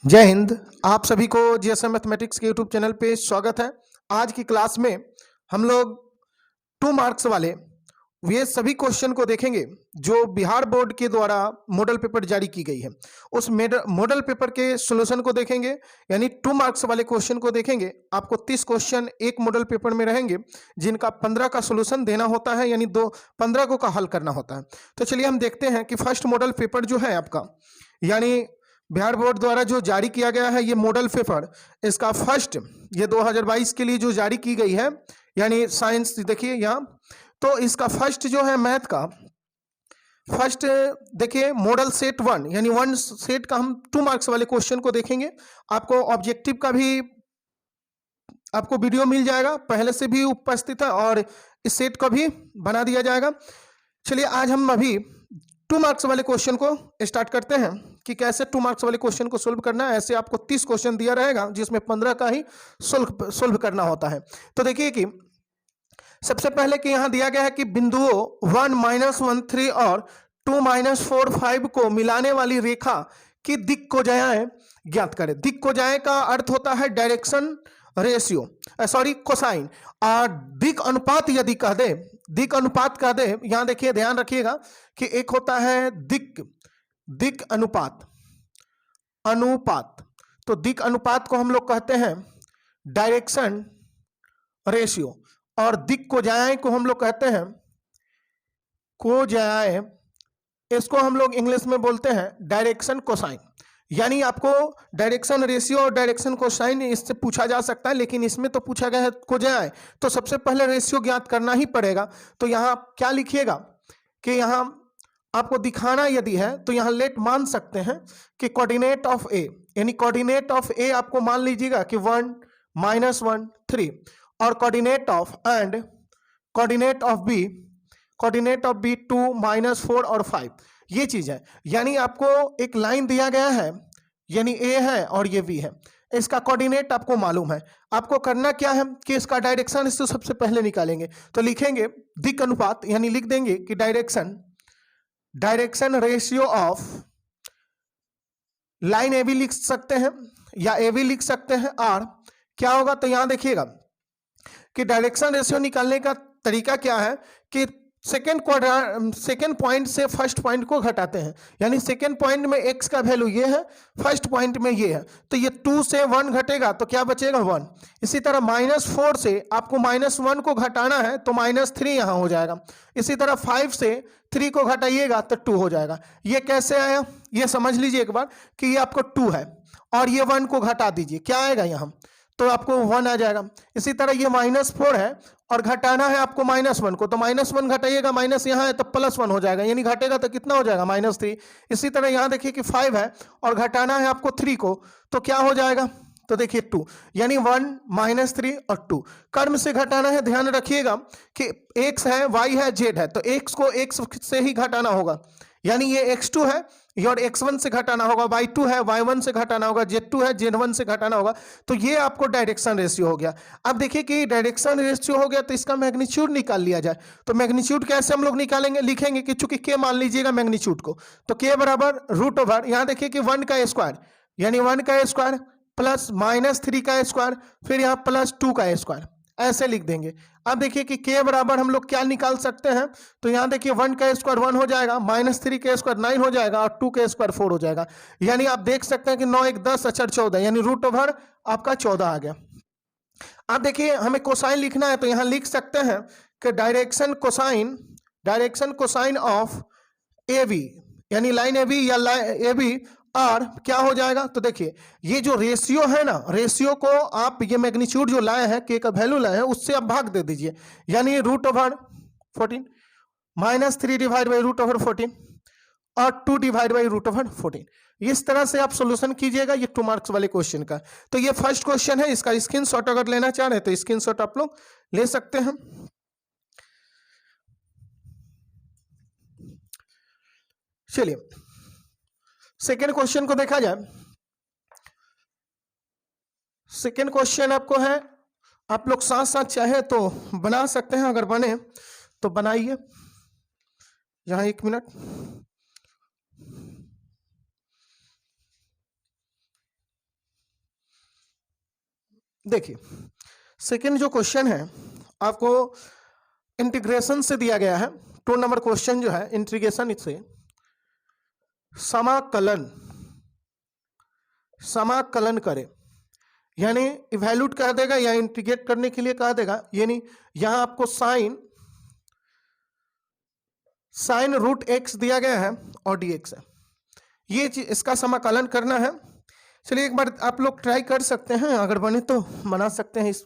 जय हिंद। आप सभी को जीएसएम मैथमेटिक्स के यूट्यूब चैनल पे स्वागत है। आज की क्लास में हम लोग 2 मार्क्स वाले ये सभी क्वेश्चन को देखेंगे जो बिहार बोर्ड के द्वारा मॉडल पेपर जारी की गई है। उस मॉडल पेपर के सॉल्यूशन को देखेंगे, यानी 2 मार्क्स वाले क्वेश्चन को देखेंगे। आपको 30 क्वेश्चन एक मॉडल पेपर में रहेंगे जिनका 15 का सॉल्यूशन देना होता है, यानी 15 को का हल करना होता है। तो चलिए हम देखते हैं कि फर्स्ट मॉडल पेपर जो है आपका, यानी बिहार बोर्ड द्वारा जो जारी किया गया है ये मॉडल पेपर, इसका फर्स्ट ये 2022 के लिए जो जारी की गई है, यानी साइंस देखिए यहाँ, तो इसका फर्स्ट जो है मैथ का फर्स्ट देखिए मॉडल सेट 1, यानी 1 सेट का हम 2 मार्क्स वाले क्वेश्चन को देखेंगे। आपको ऑब्जेक्टिव का भी आपको वीडियो मिल जाएगा, पहले से भी उपस्थित है और इस सेट का भी बना दिया जाएगा। चलिए आज हम अभी 2 मार्क्स वाले क्वेश्चन को स्टार्ट करते हैं कि कैसे 2 मार्क्स वाले क्वेश्चन को सोल्व करना है। ऐसे आपको 30 क्वेश्चन दिया रहेगा जिसमें 15 का ही सोल्व करना होता है। तो देखिए कि सबसे पहले कि यहाँ दिया गया है कि बिंदुओं 1 -1 3 और 2 -4 5 को मिलाने वाली रेखा की दिक् को जाए ज्ञात करें। दिक् को जाए का अर्थ होता है डायरेक्शन रेशियो, सॉरी कोसाइन। और दिक् अनुपात यदि कह दे, दिक् अनुपात कह दे, यहाँ देखिए ध्यान रखिएगा कि एक होता है दिक् अनुपात, तो दिक् अनुपात को हम लोग कहते हैं डायरेक्शन रेशियो, और दिक् कोजाए को हम लोग कहते हैं कोजाए, इसको हम लोग इंग्लिश में बोलते हैं डायरेक्शन कोसाइन। यानी आपको डायरेक्शन रेशियो और डायरेक्शन कोसाइन इससे पूछा जा सकता है, लेकिन इसमें तो पूछा गया है कोजाए, तो सबसे पहले रेशियो ज्ञात करना ही पड़ेगा। तो यहाँ क्या लिखिएगा कि यहाँ आपको दिखाना यदि है तो यहाँ लेट मान सकते हैं कि कोऑर्डिनेट ऑफ ए, यानी कोऑर्डिनेट ऑफ ए आपको मान लीजिएगा कि 1 -1 3, और coordinate of end coordinate of B 2 -4 और 5, ये चीज है। यानी आपको एक लाइन दिया गया है, यानी ए है और ये बी है, इसका कोऑर्डिनेट आपको मालूम है। आपको करना क्या है कि इसका डायरेक्शन इससे सबसे पहले निकालेंगे। तो लिखेंगे दिक् अनुपात, यानी लिख देंगे कि direction ratio of line A B लिख सकते हैं या ए बी लिख सकते हैं। और क्या होगा तो यहां देखिएगा कि डायरेक्शन रेशियो निकालने का तरीका क्या है कि सेकेंड पॉइंट से फर्स्ट पॉइंट को घटाते हैं, यानी सेकेंड पॉइंट में x का वैल्यू ये है, फर्स्ट पॉइंट में ये है, तो ये 2 से 1 घटेगा तो क्या बचेगा 1। इसी तरह -4 से आपको -1 को घटाना है तो -3 यहां हो जाएगा। इसी तरह 5 से 3 को घटाइएगा तो 2 हो जाएगा। ये कैसे आया ये समझ लीजिए एक बार कि ये आपको 2 है और ये 1 को घटा दीजिए, क्या आएगा यहाँ तो आपको 1 आ जाएगा। इसी तरह ये -4 है और घटाना है आपको -1 को, तो -1 घटाइएगा, माइनस यहाँ है तो +1 हो जाएगा, यानी घटेगा तो कितना हो जाएगा -3। इसी तरह यहाँ देखिए कि 5 है और घटाना है आपको 3 को, तो क्या हो जाएगा तो देखिए 2, यानी 1 -3 और 2। कर्म से घटाना है, ध्यान रखिएगा कि x है, y है, z है, तो x को x से ही घटाना होगा, यानी ये x2 है और x1 से घटाना होगा, y2 है, y1 से घटाना होगा, z2 है, z1 से घटाना होगा। तो ये आपको डायरेक्शन रेशियो हो गया। अब देखिए कि डायरेक्शन रेशियो हो गया तो इसका मैग्नीट्यूड निकाल लिया जाए। तो मैग्नीट्यूड कैसे हम लोग निकालेंगे, लिखेंगे कि चूंकि k मान लीजिएगा मैग्नीट्यूड को, तो k बराबर √, यहाँ देखिए कि 1 का स्क्वायर, यानी 1 का स्क्वायर प्लस -3 का स्क्वायर, फिर यहाँ +2 का स्क्वायर, ऐसे लिख देंगे। अब देखिए कि k बराबर हम लोग क्या निकाल सकते हैं, तो यहाँ देखिए 1 का स्क्वायर 1 हो जाएगा, -3 का स्क्वायर 9 हो जाएगा और 2 का स्क्वायर 4 हो जाएगा। यानी आप देख सकते हैं कि 9 1 10 अचर 14, यानी √, आपका 14 आ गया। अब देखिए हमें कोसाइन लिखना है तो यहाँ लिख सकते हैं कि direction cosine of A B, यानी लाइन ए बी या ए बी, और क्या हो जाएगा तो देखिए ये जो रेशियो है ना, रेशियो को आप ये मैग्नीट्यूड जो लाए हैं, के का वैल्यू लाए हैं, उससे आप भाग दे दीजिए, यानी √14 -3 डिवाइड बाई √14 और 2 डिवाइड बाई √14। इस तरह से आप सॉल्यूशन कीजिएगा ये 2 मार्क्स वाले क्वेश्चन का। तो ये फर्स्ट क्वेश्चन है, इसका स्क्रीनशॉट अगर लेना चाह रहे हैं तो स्क्रीनशॉट आप लोग ले सकते हैं। चलिए सेकेंड क्वेश्चन को देखा जाए। सेकेंड क्वेश्चन आपको है, आप लोग साथ साथ चाहे तो बना सकते हैं, अगर बने तो बनाइए। यहाँ 1 मिनट, देखिए सेकेंड जो क्वेश्चन है आपको इंटीग्रेशन से दिया गया है। 2 नंबर क्वेश्चन जो है इंटीग्रेशन से समाकलन करे, यानी इवैल्यूट कह देगा या इंटीग्रेट करने के लिए कह देगा, यानी यहां आपको साइन रूट एक्स दिया गया है और dx है, ये इसका समाकलन करना है। चलिए एक बार आप लोग ट्राई कर सकते हैं, अगर बने तो बना सकते हैं इस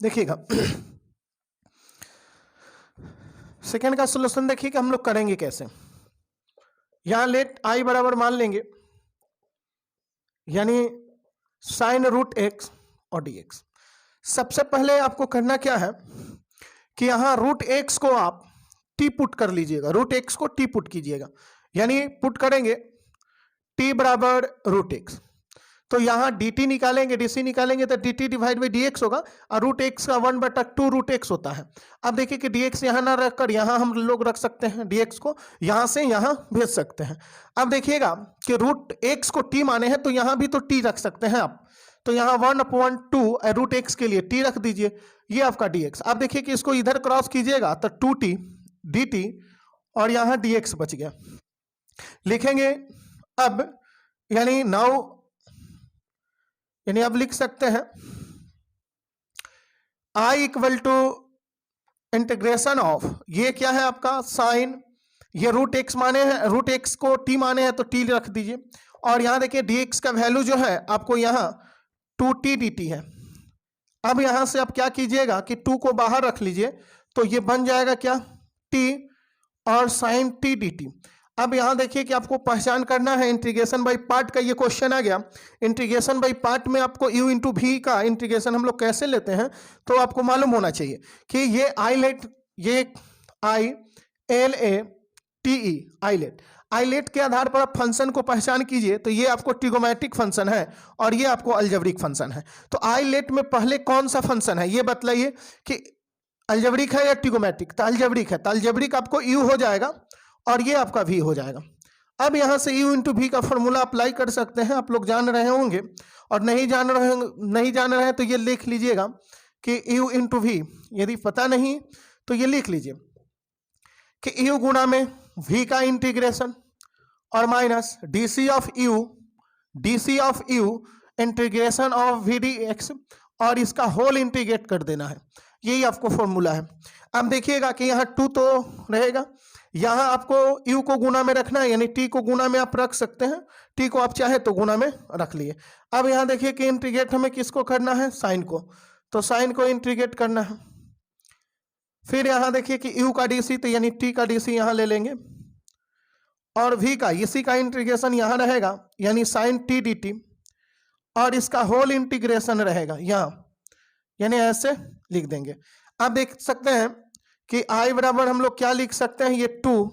देखिएगा। सेकेंड का सॉल्यूशन देखिए कि हम लोग करेंगे कैसे। यहां लेट आई बराबर मान लेंगे, यानी साइन रूट एक्स और dx। सबसे पहले आपको करना क्या है कि यहां रूट एक्स को आप टी पुट कर लीजिएगा, रूट एक्स को टी पुट कीजिएगा, यानी पुट करेंगे टी बराबर रूट एक्स, तो यहां dt निकालेंगे, dc निकालेंगे तो dt डिवाइड बाई dx होगा, और रूट एक्स का 1/2 रूट एक्स होता है। अब देखिए कि dx यहां ना रखकर यहां हम लोग रख सकते हैं, dx को यहां से यहां भेज सकते हैं। अब देखिएगा कि रूट एक्स को t माने हैं तो यहां भी तो t रख सकते हैं आप, तो यहां 1/2 रूट एक्स के लिए t रख दीजिए, ये आपका dx। अब देखिए कि इसको इधर क्रॉस कीजिएगा तो 2t dt और यहां dx बच गया, लिखेंगे अब, यानी अब लिख सकते हैं I equal to integration of, ये क्या है आपका साइन, ये रूट एक्स माने हैं, रूट एक्स को टी माने हैं तो टी रख दीजिए, और यहां देखिए dx का वैल्यू जो है आपको यहाँ 2t dt है। अब यहां से आप क्या कीजिएगा कि 2 को बाहर रख लीजिए, तो ये बन जाएगा क्या t और साइन t dt। अब यहां देखिए कि आपको पहचान करना है इंटीग्रेशन बाई पार्ट का, ये क्वेश्चन आ गया। इंटीग्रेशन बाई पार्ट में आपको u इंटू वी का इंटीग्रेशन हम लोग कैसे लेते हैं, तो आपको मालूम होना चाहिए कि ये आईलेट के आधार पर आप फंक्शन को पहचान कीजिए, तो ये आपको ट्रिगोमेट्रिक फंक्शन है और ये आपको अलजेब्रिक फंक्शन है। तो आईलेट में पहले कौन सा फंक्शन है ये बतलाइए कि अलजेब्रिक है या ट्रिगोमेट्रिक, तो अलजेब्रिक है, तो अलजेब्रिक आपको u हो जाएगा और ये आपका v हो जाएगा। अब यहां से u इंटू वी का फॉर्मूला अप्लाई कर सकते हैं, आप लोग जान रहे होंगे, और नहीं जान रहे हैं तो ये लिख लीजिएगा कि u इंटू वी, यदि पता नहीं तो ये लिख लीजिए कि u गुणा में v का इंटीग्रेशन और minus dc of u integration of v dx, और इसका होल इंटीग्रेट कर देना है, यही आपको फॉर्मूला है। अब देखिएगा कि यहाँ 2 तो रहेगा, यहाँ आपको u को गुना में रखना है, यानी t को गुना में आप रख सकते हैं, t को आप चाहे तो गुना में रख लिए। अब यहाँ देखिए कि इंटीग्रेट हमें किसको करना है, साइन को, तो साइन को इंटीग्रेट करना है। फिर यहाँ देखिए कि u का dc, तो यानी t का dc यहाँ ले लेंगे, और v का इसी का इंटीग्रेशन यहाँ रहेगा, यानी साइन t dt, और इसका होल इंटीग्रेशन रहेगा यहाँ, यानी ऐसे लिख देंगे। अब देख सकते हैं कि i बराबर हम लोग क्या लिख सकते हैं, ये 2,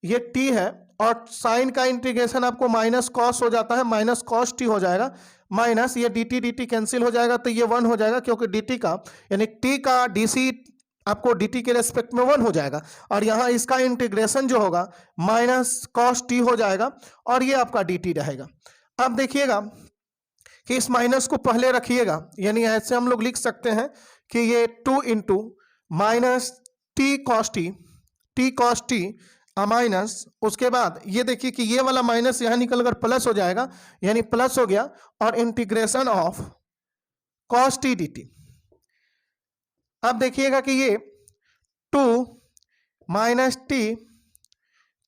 ये t है, और साइन का इंटीग्रेशन आपको माइनस कॉस हो जाता है, माइनस कॉस t हो जाएगा, माइनस ये dt कैंसिल हो जाएगा, तो ये 1 हो जाएगा, क्योंकि dt का यानी t का dc आपको dt के रेस्पेक्ट में 1 हो जाएगा, और यहाँ इसका इंटीग्रेशन जो होगा माइनस कॉस t हो जाएगा, और ये आपका dt रहेगा। अब देखिएगा कि इस माइनस को पहले रखिएगा, यानी ऐसे हम लोग लिख सकते हैं कि ये 2 into minus T cos T minus, उसके बाद ये देखिए कि ये वाला माइनस यहाँ निकल कर प्लस हो जाएगा, यानी प्लस हो गया, और integration of cos T D T. अब देखिएगा कि ये 2 माइनस टी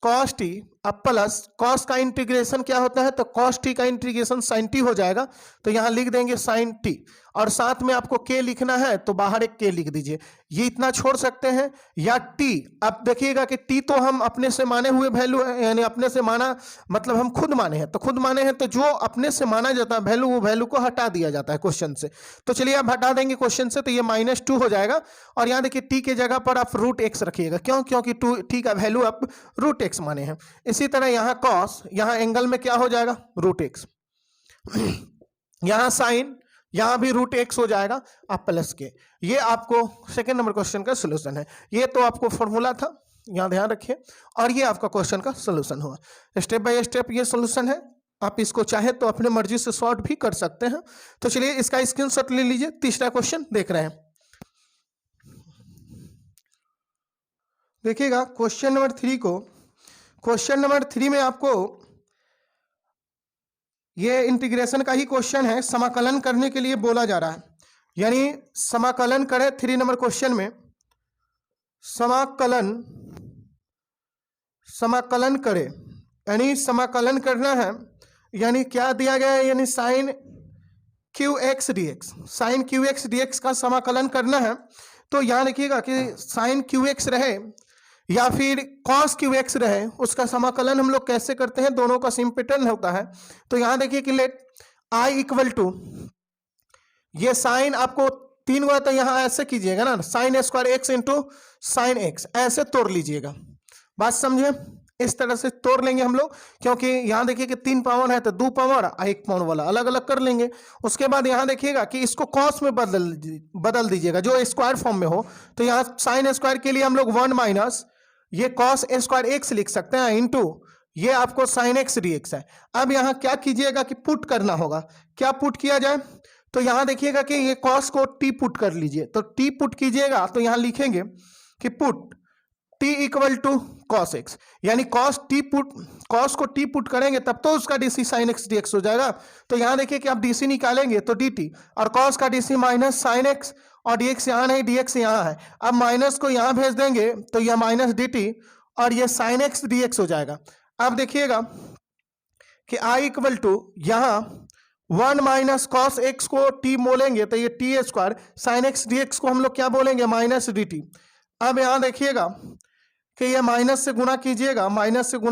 कॉस टी अब प्लस कॉस का इंटीग्रेशन क्या होता है, तो कॉस टी का इंटीग्रेशन साइन टी हो जाएगा, तो यहां लिख देंगे साइन टी, और साथ में आपको के लिखना है तो बाहर एक के लिख दीजिए, ये इतना छोड़ सकते हैं, या टी। अब देखिएगा कि टी तो हम अपने से माने हुए वैल्यू है, यानी अपने से माना मतलब हम खुद माने हैं, तो खुद माने हैं तो जो अपने से माना जाता है वैल्यू, वो वैल्यू को हटा दिया जाता है क्वेश्चन से। तो चलिए आप हटा देंगे क्वेश्चन से, तो ये -2 हो जाएगा, और यहाँ देखिए टी के जगह पर आप रूट एक्स रखिएगा, क्यों, क्योंकि टी का वैल्यू आप रूट एक्स माने हैं। इसी तरह यहाँ कॉस, यहाँ एंगल में क्या हो जाएगा रूट एक्स, यहाँ साइन, यहाँ भी रूट एक्स हो जाएगा आप प्लस के। ये आपको सेकेंड नंबर क्वेश्चन का सोल्यूशन है। ये तो आपको फॉर्मूला था, यहाँ ध्यान रखिए, और ये आपका क्वेश्चन का सोल्यूशन हुआ। स्टेप बाय स्टेप ये सोल्यूशन है, आप इसको चाहे तो अपने मर्जी से सॉल्व भी कर सकते हैं। तो चलिए इसका स्क्रीनशॉट ले लीजिए। तीसरा क्वेश्चन देख रहे हैं, देखिएगा क्वेश्चन नंबर 3 को। क्वेश्चन नंबर 3 में आपको ये इंटीग्रेशन का ही क्वेश्चन है, समाकलन करने के लिए बोला जा रहा है। यानी समाकलन करें 3 नंबर क्वेश्चन में, समाकलन करें, यानी समाकलन करना है। यानी क्या दिया गया है, यानी sine Q X D X, sine Q X D X का समाकलन करना है। तो यहाँ देखिएगा कि साइन क्यू एक्स रहे या फिर कॉस क्यू एक्स रहे, उसका समाकलन हम लोग कैसे करते हैं, दोनों का सेम पैटर्न होता है। तो यहाँ देखिए कि लेट आई इक्वल टू, ये साइन आपको 3 हुआ तो यहाँ ऐसे कीजिएगा ना, sine square x into sine x, ऐसे तोड़ लीजिएगा। बात समझे, इस तरह से तोड़ लेंगे हम लोग, क्योंकि यहाँ देखिए कि 3 पावर है तो 2 पावर 1 पावर वाला अलग अलग कर लेंगे। उसके बाद यहाँ देखिएगा कि इसको कॉस में बदल दीजिएगा जो स्क्वायर फॉर्म में हो। तो यहाँ साइन स्क्वायर के लिए हम लोग 1 माइनस ये कॉस स्क्वायर एक्स लिख सकते हैं इंटू ये आपको साइन एक्स डी एक्स है। अब यहाँ क्या कीजिएगा कि पुट करना होगा। क्या पुट किया जाए, तो यहाँ देखिएगा कि ये कॉस को टी पुट कर लीजिए। तो टी पुट कीजिएगा तो यहाँ लिखेंगे कि put T equal to cos X, यानी कॉस को टी पुट करेंगे तब तो उसका DC sine X D X हो जाएगा। तो यहाँ देखिए कि आप डीसी निकालेंगे तो डी टी, और कॉस का डीसी माइनस साइन एक्स, और डीएक्स यहाँ नहीं, डीएक्स यहाँ है। अब माइनस को यहाँ भेज देंगे तो यह माइनस डी टी और ये साइन एक्स डी एक्स हो जाएगा। अब देखिएगा कि आई इक्वल टू यहाँ 1 माइनस कॉस एक्स को टी बोलेंगे तो ये T square, sign X D x को हम लोग क्या बोलेंगे, माइनस डी टी। अब यहाँ देखिएगा कि ये माइनस से गुणा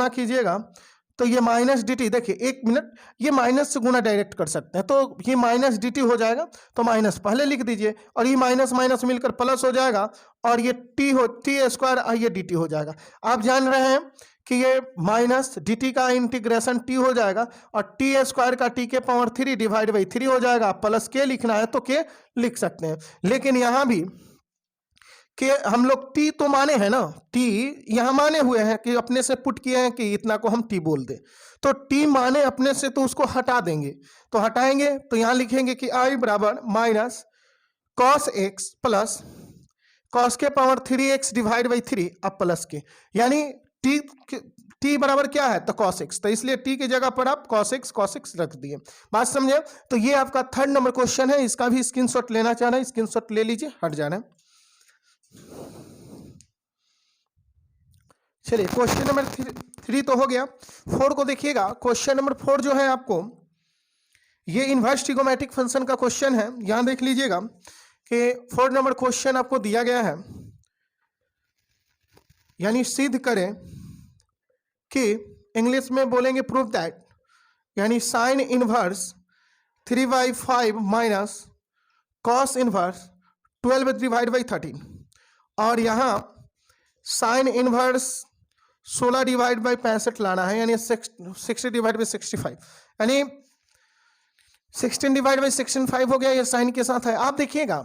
कीजिएगा, तो ये माइनस डी टी, देखिए 1 मिनट, ये माइनस से गुणा डायरेक्ट कर सकते हैं, तो ये माइनस डी टी हो जाएगा। तो माइनस पहले लिख दीजिए और ये माइनस माइनस मिलकर प्लस हो जाएगा, और ये टी स्क्वायर और ये डी टी हो जाएगा। आप जान रहे हैं कि ये माइनस डी टी का इंटीग्रेशन टी हो जाएगा, और टी स्क्वायर का टी के पावर 3 डिवाइड बाई 3 हो जाएगा। प्लस के लिखना है तो के लिख सकते हैं, लेकिन यहाँ भी कि हम लोग टी तो माने हैं ना, टी यहाँ माने हुए हैं कि अपने से पुट किए हैं कि इतना को हम टी बोल दें। तो टी माने अपने से तो उसको हटा देंगे, तो हटाएंगे तो यहाँ लिखेंगे कि आई बराबर minus cos x plus cos के पावर 3x डिवाइड बाई 3 अब प्लस के, यानी टी बराबर क्या है तो कॉस एक्स, तो इसलिए टी की जगह पर आप कॉस एक्स रख दिए। बात समझे। तो ये आपका 3rd नंबर क्वेश्चन है, इसका भी स्क्रीनशॉट लेना चाह रहे हैं, स्क्रीनशॉट ले लीजिए, हट जाना है। चलिए क्वेश्चन नंबर 3 तो हो गया। 4 को देखिएगा। क्वेश्चन नंबर 4 जो है आपको ये इनवर्स ट्रिगोमेट्रिक फंक्शन का क्वेश्चन है। यहां देख लीजिएगा कि 4 नंबर क्वेश्चन आपको दिया गया है, यानी सिद्ध करें कि इंग्लिश में बोलेंगे प्रूव दैट, यानी sine inverse 3/5 minus cos inverse 12 divide by 13, और यहाँ साइन इनवर्स 16 डिवाइड बाई 65 लाना है, यानी 60 डिवाइड बाई 65, यानी 16 डिवाइड बाई 65 हो गया। ये साइन के साथ है। आप देखिएगा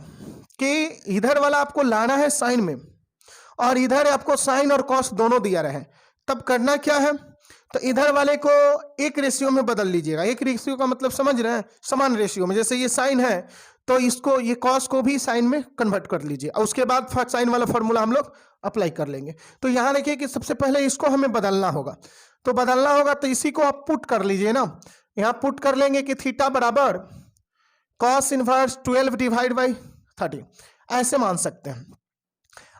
कि इधर वाला आपको लाना है साइन में, और इधर आपको साइन और कॉस दोनों दिया रहे। तब करना क्या है, तो इधर वाले को एक रेशियो में बदल लीजिएगा। एक रेशियो का मतलब समझ रहे हैं, समान रेशियो में। जैसे ये साइन है तो इसको, ये कॉस को भी साइन में कन्वर्ट कर लीजिए, और उसके बाद साइन वाला फॉर्मूला हम लोग अप्लाई कर लेंगे। तो यहाँ देखिए कि सबसे पहले इसको हमें बदलना होगा। तो बदलना होगा तो इसी को आप पुट कर लीजिए ना। यहाँ पुट कर लेंगे कि थीटा बराबर कॉस इनवर्स 12 डिवाइड बाई 13, ऐसे मान सकते हैं।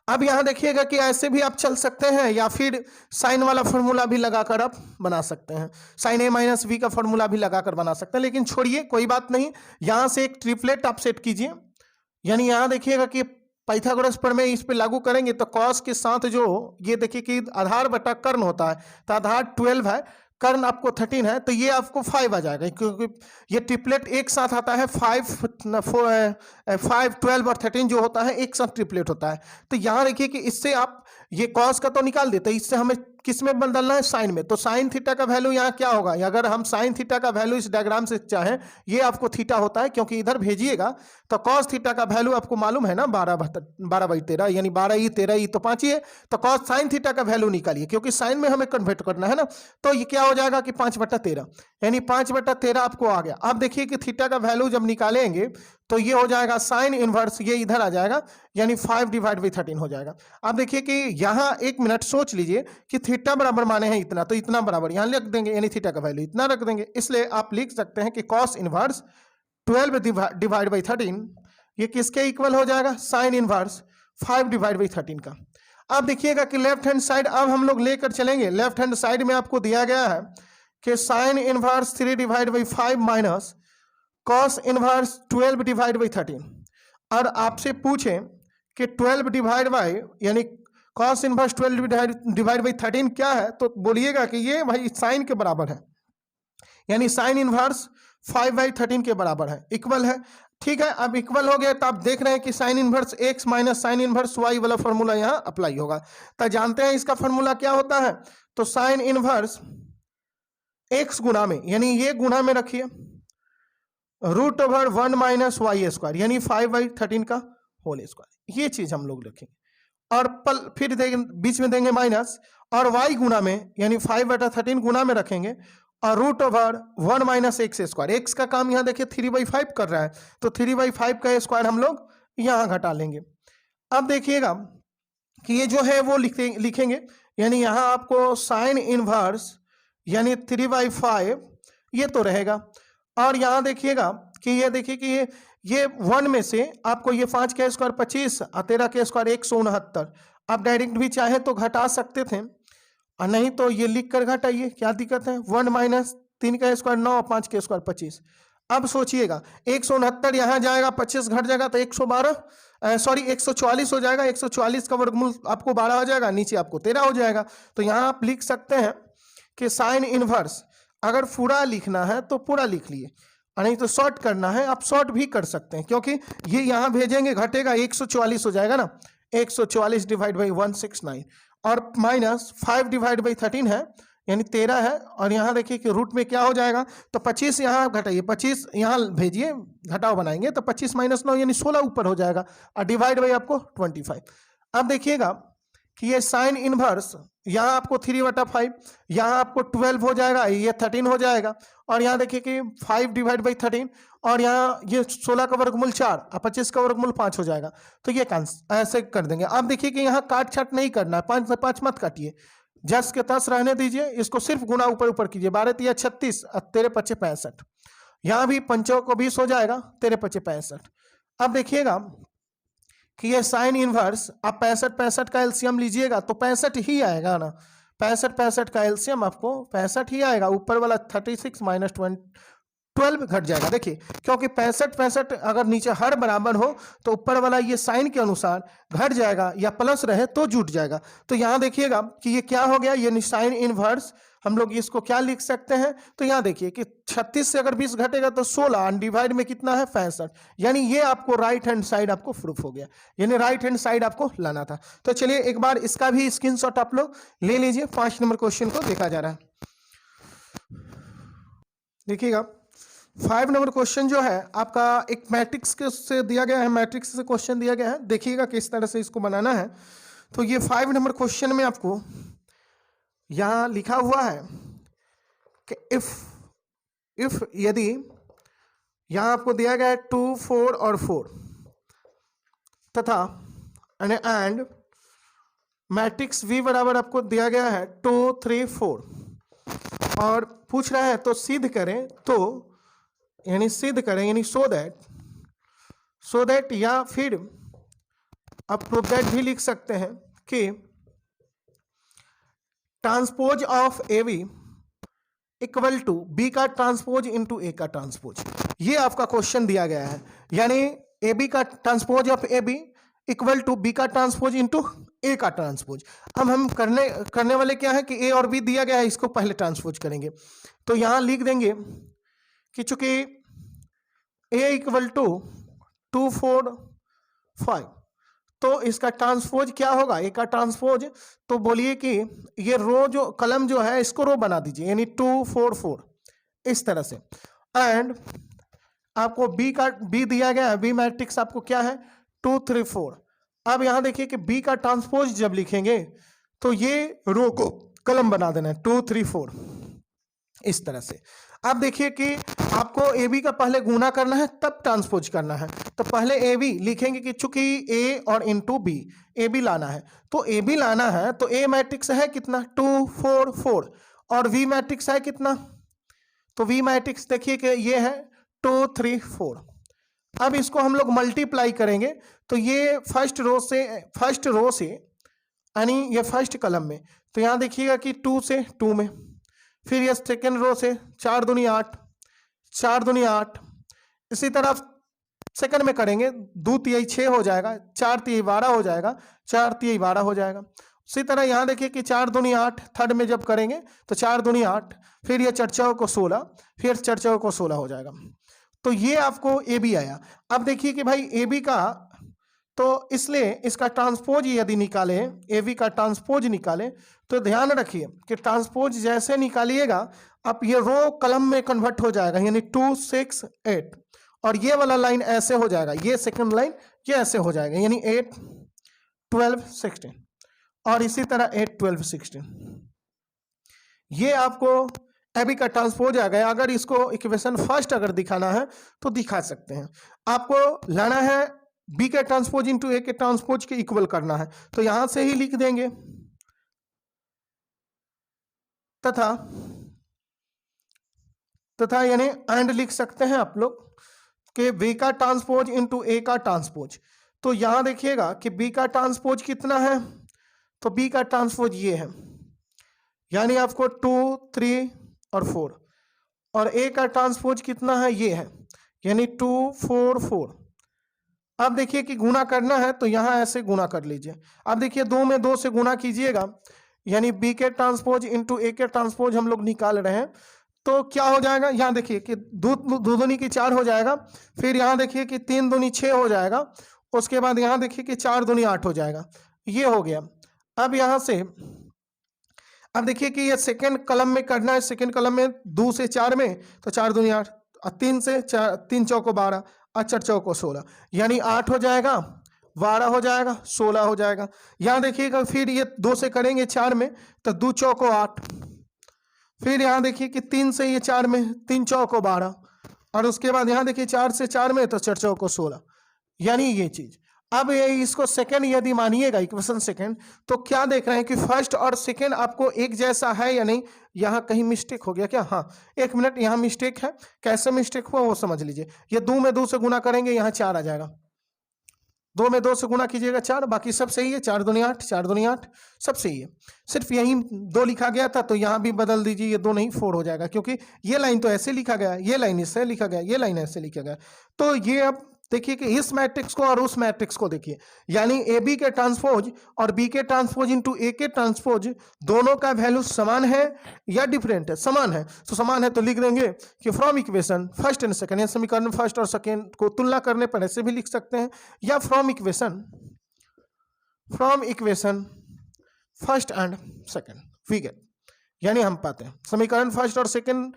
अब यहाँ देखिएगा कि ऐसे भी आप चल सकते हैं, या फिर साइन वाला फॉर्मूला भी लगाकर आप बना सकते हैं। साइन ए माइनस वी का फॉर्मूला भी लगाकर बना सकते हैं, लेकिन छोड़िए कोई बात नहीं। यहाँ से एक ट्रिपलेट आप सेट कीजिए, यानी यहाँ देखिएगा कि पाइथागोरस प्रमेय इस पे लागू करेंगे तो कॉस के साथ जो ये देखिए कि आधार बटा कर्ण होता है, तो आधार 12 है, कर्ण आपको 13 है, तो ये आपको 5 आ जाएगा, क्योंकि ये ट्रिपलेट एक साथ आता है। 5, 12 और 13 जो होता है एक साथ ट्रिपलेट होता है। तो यहाँ देखिए कि इससे आप ये कॉस का तो निकाल देते, इससे हमें किस में बदलना है, साइन में। तो साइन थीटा का वैल्यू यहाँ क्या होगा, अगर हम साइन थीटा का वैल्यू इस डायग्राम से चाहें, ये आपको थीटा होता है क्योंकि इधर भेजिएगा तो कॉस थीटा का वैल्यू आपको मालूम है ना, 12/13 यानी 12 13 तो 5 ही है। तो कॉस साइन थीटा का वैल्यू निकालिए क्योंकि साइन में हमें कन्वर्ट करना है ना। तो ये क्या हो जाएगा कि 5/13 यानी 5/13 आपको आ गया। अब देखिए कि थीटा का वैल्यू जब निकालेंगे तो ये हो जाएगा साइन इनवर्स, ये इधर आ जाएगा यानी 5/13 हो जाएगा। अब देखिए कि यहाँ 1 मिनट सोच लीजिए कि थीटा बराबर माने हैं इतना, तो इतना बराबर यहाँ लिख देंगे यानी थीटा का वैल्यू इतना रख देंगे। इसलिए आप लिख सकते हैं कि कॉस इनवर्स 12/13 ये किसके इक्वल हो जाएगा, साइन इनवर्स 5/13 का। अब देखिएगा कि लेफ्ट हैंड साइड अब हम लोग लेकर चलेंगे। लेफ्ट हैंड साइड में आपको दिया गया है कि sine inverse 3/5 minus cos inverse 12/13 और आपसे पूछें कि 12 यानी कॉस इनवर्स 12/13 क्या है, तो बोलिएगा कि ये भाई साइन के बराबर है, यानी साइन इनवर्स 5/13 के बराबर है, इक्वल है। ठीक है, अब इक्वल हो गया तो आप देख रहे हैं कि sine inverse x minus sine inverse y वाला फॉर्मूला यहाँ अप्लाई होगा। तो जानते हैं इसका फॉर्मूला क्या होता है, तो साइन इनवर्स x गुना में, यानी ये गुना में रखिए √1 माइनस y² यानी 5/13 का होल स्क्वायर, ये चीज हम लोग रखेंगे। और फिर बीच में देंगे माइनस और y गुना में यानी 5/13 गुना में रखेंगे और √1 माइनस x²। x का काम यहाँ देखिए 3/5 कर रहा है, तो 3/5 का स्क्वायर हम लोग यहाँ घटा लेंगे। अब देखिएगा कि ये जो है वो लिखेंगे यानी यहाँ आपको साइन इनवर्स यानी 3/5 ये तो रहेगा। और यहाँ देखिएगा कि ये देखिए कि ये 1 में से आपको ये 5 का स्क्वायर 25 और 13 का स्क्वायर 169। आप डायरेक्ट भी चाहे तो घटा सकते थे और नहीं तो ये लिख कर घटाइए, क्या दिक्कत है। 1 माइनस 3 का स्क्वायर 9, 5 का स्क्वायर 25। अब सोचिएगा 169 यहाँ जाएगा, 25 घट जाएगा तो 144 हो जाएगा। 144 का वर्गमूल आपको 12 हो जाएगा, नीचे आपको 13 हो जाएगा। तो यहाँ आप लिख सकते हैं कि साइन इनवर्स, अगर पूरा लिखना है तो पूरा लिख लिए, नहीं तो शॉर्ट करना है आप शॉर्ट भी कर सकते हैं क्योंकि ये यहाँ भेजेंगे घटेगा 144 हो जाएगा ना, 144/169 और माइनस 5/13 है यानी 13 है। और यहाँ देखिए कि रूट में क्या हो जाएगा, तो 25 यहाँ घटाइए, 25 यहाँ भेजिए, घटाव बनाएंगे तो 25 माइनस 9 यानी 16 ऊपर हो जाएगा और डिवाइड बाई आपको 25। अब देखिएगा कि ये साइन इनवर्स यहाँ आपको 3/5, यहाँ आपको 12 हो जाएगा, ये 13 हो जाएगा और यहाँ देखिए कि 5/13 और यहाँ ये 16 का वर्गमूल 4 और 25 का वर्गमूल 5 हो जाएगा। तो ये ऐसे कर देंगे। अब देखिए कि यहाँ काट छाट नहीं करना है, 5 से 5 मत काटिए, जस के तस रहने दीजिए, इसको सिर्फ गुना ऊपर ऊपर कीजिए। 12 × 36 और 13×5 65, यहाँ भी 5 को 20 हो जाएगा, 13×5 65। अब देखिएगा कि ये साइन इनवर्स आप 65 का एलसीएम लीजिएगा तो 65 ही आएगा ना, 65 का एलसीएम आपको 65 ही आएगा। ऊपर वाला 36 माइनस 12 घट जाएगा। देखिए क्योंकि 65 अगर नीचे हर बराबर हो तो ऊपर वाला ये साइन के अनुसार घट जाएगा या प्लस रहे तो जुट जाएगा। तो यहाँ देखिएगा कि ये क्या हो गया, ये साइन इनवर्स हम लोग इसको क्या लिख सकते हैं, तो यहाँ देखिए कि 36 से अगर 20 घटेगा तो 16 डिवाइड में कितना है 65, यानी ये आपको राइट हैंड साइड आपको प्रूफ हो गया, यानी राइट हैंड साइड आपको लाना था। तो चलिए एक बार इसका भी स्क्रीनशॉट आप लोग ले लीजिए। 5 नंबर क्वेश्चन को देखा जा रहा है, देखिएगा 5 नंबर क्वेश्चन जो है आपका एक मैट्रिक्स से दिया गया है, मैट्रिक्स से क्वेश्चन दिया गया है, देखिएगा किस तरह से इसको बनाना है। तो ये 5 नंबर क्वेश्चन में आपको यहाँ लिखा हुआ है कि इफ यदि यहाँ आपको दिया गया है 2 4 और 4 तथा एंड मैट्रिक्स V बराबर आपको दिया गया है 2 3 4 और पूछ रहा है तो सिद्ध करें, तो यानी सिद्ध करें यानी सो दैट या फिर आप प्रूफ दैट भी लिख सकते हैं कि transpose of A B equal to B का ट्रांसपोज इंटू ए का ट्रांसपोज, ये आपका क्वेश्चन दिया गया है। यानी ए बी का transpose of A B equal to B का ट्रांसपोज इंटू ए का ट्रांसपोज। अब हम करने वाले क्या है कि ए और बी दिया गया है, इसको पहले ट्रांसपोज करेंगे। तो यहां लिख देंगे कि चूंकि ए इक्वल टू 2 4 5 तो इसका ट्रांसपोज क्या होगा, ए का ट्रांसपोज, तो बोलिए कि ये रो जो कलम जो है इसको रो बना दीजिए, यानी 2 4 4 इस तरह से। एंड आपको बी दिया गया है, बी मैट्रिक्स आपको क्या है 2 3 4। अब यहां देखिए कि बी का ट्रांसपोज जब लिखेंगे तो ये रो को कलम बना देना है 2 3 4 इस तरह से। अब देखिए कि आपको ए बी का पहले गुना करना है तब ट्रांसपोज करना है, तो पहले ए बी लिखेंगे कि चूंकि ए और इनटू बी, ए बी लाना है, तो ए बी लाना है तो ए मैट्रिक्स है कितना 2 4 4 और वी मैट्रिक्स है कितना, तो वी मैट्रिक्स देखिए कि ये है 2 3 4। अब इसको हम लोग मल्टीप्लाई करेंगे तो ये फर्स्ट रो से यानी ये फर्स्ट कलम में, तो यहाँ देखिएगा कि 2 से 2 में, फिर ये सेकेंड रो से 4 दूनी 8 4 दूनी 8, इसी तरह सेकंड में करेंगे 2 तिहाई 6 हो जाएगा, 4 तिहाई 12 हो जाएगा, 4 तिहाई 12 हो जाएगा। उसी तरह यहाँ देखिए कि 4 दूनी 8 थर्ड में जब करेंगे तो 4 दूनी 8, फिर ये चर्चाओं को 16, फिर चर्चाओं को 16 हो जाएगा। तो ये आपको ए बी आया। अब देखिए कि भाई ए बी का, तो इसलिए इसका ट्रांसपोज यदि निकाले, ए बी का ट्रांसपोज निकाले, तो ध्यान रखिए कि ट्रांसपोज जैसे निकालिएगा अब ये रो कलम में कन्वर्ट हो जाएगा, यानी 2 6 8 और ये वाला लाइन ऐसे हो जाएगा, ये सेकंड लाइन ये ऐसे हो जाएगा, यानी 8 12 16 और इसी तरह 8 12 16। ये आपको ए बी का ट्रांसपोज आ गया। अगर इसको इक्वेशन फर्स्ट अगर दिखाना है तो दिखा सकते हैं। आपको लाना है बी के ट्रांसपोज इंटू ए के ट्रांसपोज के इक्वल करना है, तो यहां से ही लिख देंगे तथा यानी एंड लिख सकते हैं आप लोग कि बी का ट्रांसपोज इंटू ए का ट्रांसपोज। तो यहां देखिएगा कि बी का ट्रांसपोज कितना है, तो बी का ट्रांसपोज ये है, यानी आपको 2 3 और 4, और ए का ट्रांसपोज कितना है ये है, यानी 2 4 4। अब देखिए कि गुना करना है तो यहां ऐसे गुना कर लीजिए। अब देखिए 2 में 2 से गुना कीजिएगा, यानी बी के ट्रांसपोज इंटू ए के ट्रांसपोज हम लोग निकाल रहे हैं, तो क्या हो जाएगा, यहाँ देखिए कि 2 दूनी की 4 हो जाएगा, फिर यहाँ देखिए कि 3 दूनी 6 हो जाएगा, उसके बाद यहाँ देखिए कि 4 दूनी 8 हो जाएगा, ये हो गया। अब यहाँ से अब देखिए कि ये सेकंड कलम में करना है, सेकंड कलम में 2 से 4 में, तो 4 दूनी 8, 3 से 4 3 चौको 12 और 4 चौको 16, यानी 8 हो जाएगा, 12 हो जाएगा, 16 हो जाएगा। यहाँ देखिएगा फिर ये 2 से करेंगे 4 में तो 2 चौको 8, फिर यहाँ देखिए कि 3 से ये 4 में 3 चौको 12 और उसके बाद यहाँ देखिए 4 से 4 में तो 4 चौको 16, यानी ये चीज। अब ये इसको सेकंड यदि मानिएगा इक्वेशन सेकंड, तो क्या देख रहे हैं कि फर्स्ट और सेकंड आपको एक जैसा है या नहीं, यहाँ कहीं मिस्टेक हो गया क्या, हाँ 1 मिनट यहाँ मिस्टेक है, कैसे मिस्टेक हुआ वो समझ लीजिए। ये 2 में 2 से गुना करेंगे यहाँ 4 आ जाएगा, 2 में 2 से गुना कीजिएगा 4, बाकी सब सही है, 4 दूनी 8 4 दूनी 8 सब सही है, सिर्फ यही 2 लिखा गया था तो यहाँ भी बदल दीजिए, ये 2 नहीं 4 हो जाएगा, क्योंकि ये लाइन तो ऐसे लिखा गया, ये लाइन इससे लिखा गया, ये लाइन ऐसे लिखा गया। तो ये अब देखिए कि इस मैट्रिक्स को और उस मैट्रिक्स को देखिए, यानी ए बी के ट्रांसपोज और बी के ट्रांसपोज इंटू ए के ट्रांसपोज दोनों का वैल्यू समान है या डिफरेंट है, समान है। तो समान है तो लिख देंगे कि from equation first and second, समीकरण फर्स्ट और सेकंड को तुलना करने पर ऐसे भी लिख सकते हैं, या from equation first and second we get, यानी हम पाते हैं समीकरण फर्स्ट और सेकंड,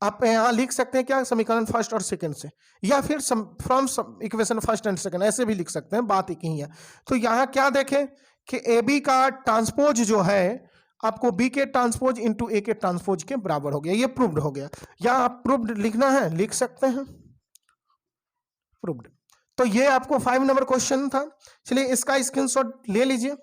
आप यहाँ लिख सकते हैं क्या, समीकरण फर्स्ट और सेकंड से, या फिर from equation first and second ऐसे भी लिख सकते हैं, बात एक ही है। तो यहाँ क्या देखें कि ए बी का ट्रांसपोज जो है आपको बी के ट्रांसपोज इंटू ए के ट्रांसपोज के बराबर हो गया, ये प्रूव्ड हो गया। या आप प्रूव्ड लिखना है लिख सकते हैं प्रूव्ड। तो ये आपको 5 नंबर क्वेश्चन था, चलिए इसका स्क्रीनशॉट ले लीजिए।